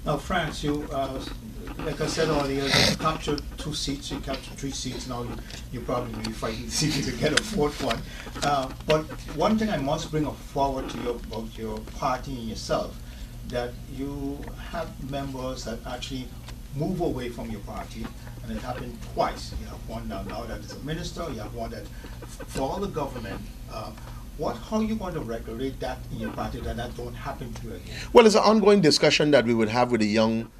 Now, France, you, like I said earlier, you captured 2 seats, you captured 3 seats. Now you probably will be fighting to see if you can get a fourth one. But one thing I must bring forward to you about your party and yourself, that you have members that actually move away from your party, and it happened twice. You have one now that is a minister, you have one that for the government. How are you going to regulate that in your party that don't happen to you again? Well, it's an ongoing discussion that we would have with the young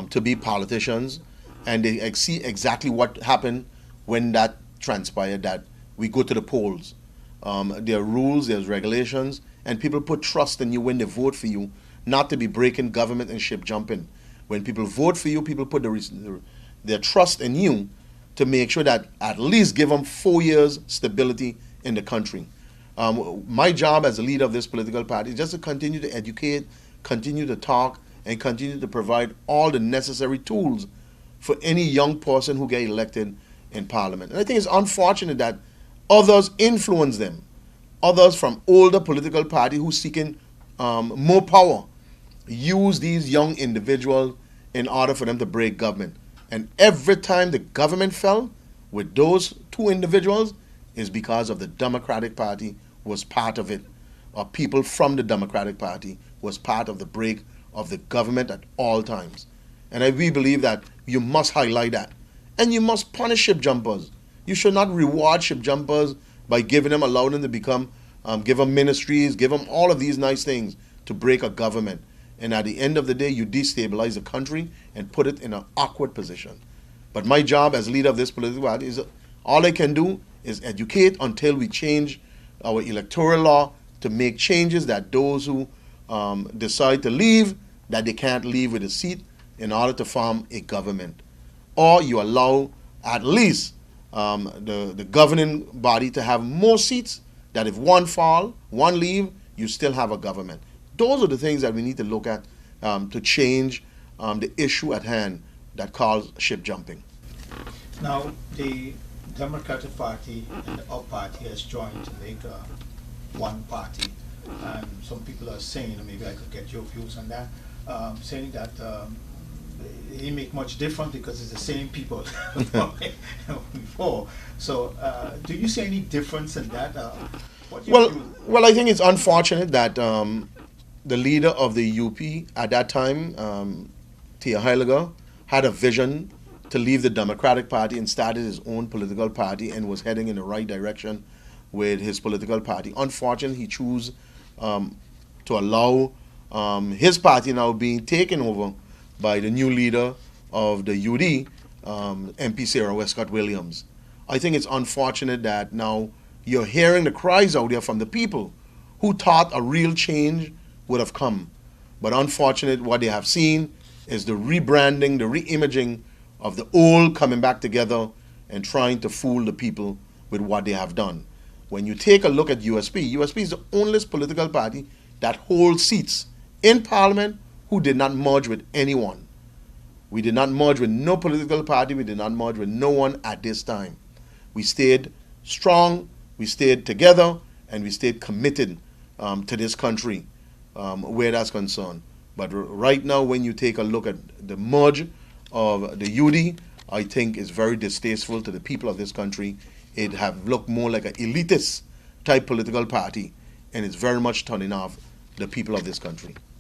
to-be politicians, and they see exactly what happened when that transpired, that we go to the polls. There are rules, there's regulations, and people put trust in you when they vote for you, not to be breaking government and ship jumping. When people vote for you, people put their trust in you to make sure that at least give them 4 years stability in the country. My job as a leader of this political party is just to continue to educate, continue to talk, and continue to provide all the necessary tools for any young person who get elected in Parliament. And I think it's unfortunate that others influence them, others from older political parties who seeking more power, use these young individuals in order for them to break government. And every time the government fell with those two individuals is because of the Democratic Party was part of it, or people from the Democratic Party was part of the break of the government at all times. And we believe that you must highlight that. And you must punish ship jumpers. You should not reward ship jumpers by allowing them to become, give them ministries, give them all of these nice things to break a government. And at the end of the day, you destabilize the country and put it in an awkward position. But my job as leader of this political party is all I can do is educate until we change our electoral law to make changes that those who decide to leave, that they can't leave with a seat in order to form a government. Or you allow at least the governing body to have more seats, that if one fall, one leave, you still have a government. Those are the things that we need to look at to change the issue at hand that calls ship jumping. Now, the Democratic Party and the UP Party has joined to make one party, and some people are saying, and maybe I could get your views on that, saying that it didn't make much difference because it's the same people before. So, do you see any difference in that? Well, I think it's unfortunate that the leader of the UP at that time, Tia Heiliger, had a vision to leave the Democratic Party and started his own political party and was heading in the right direction with his political party. Unfortunately, he chose to allow his party now being taken over by the new leader of the UD, MP Sarah Westcott Williams. I think it's unfortunate that now you're hearing the cries out there from the people who thought a real change would have come. But unfortunately, what they have seen is the rebranding, the reimaging of the old coming back together and trying to fool the people with what they have done. When you take a look at USP, USP is the only political party that holds seats in Parliament who did not merge with anyone. We did not merge with no political party, we did not merge with no one at this time. We stayed strong, we stayed together, and we stayed committed to this country where that's concerned. But right now, when you take a look at the merge of the UD, I think is very distasteful to the people of this country. It have looked more like an elitist type political party, and it's very much turning off the people of this country.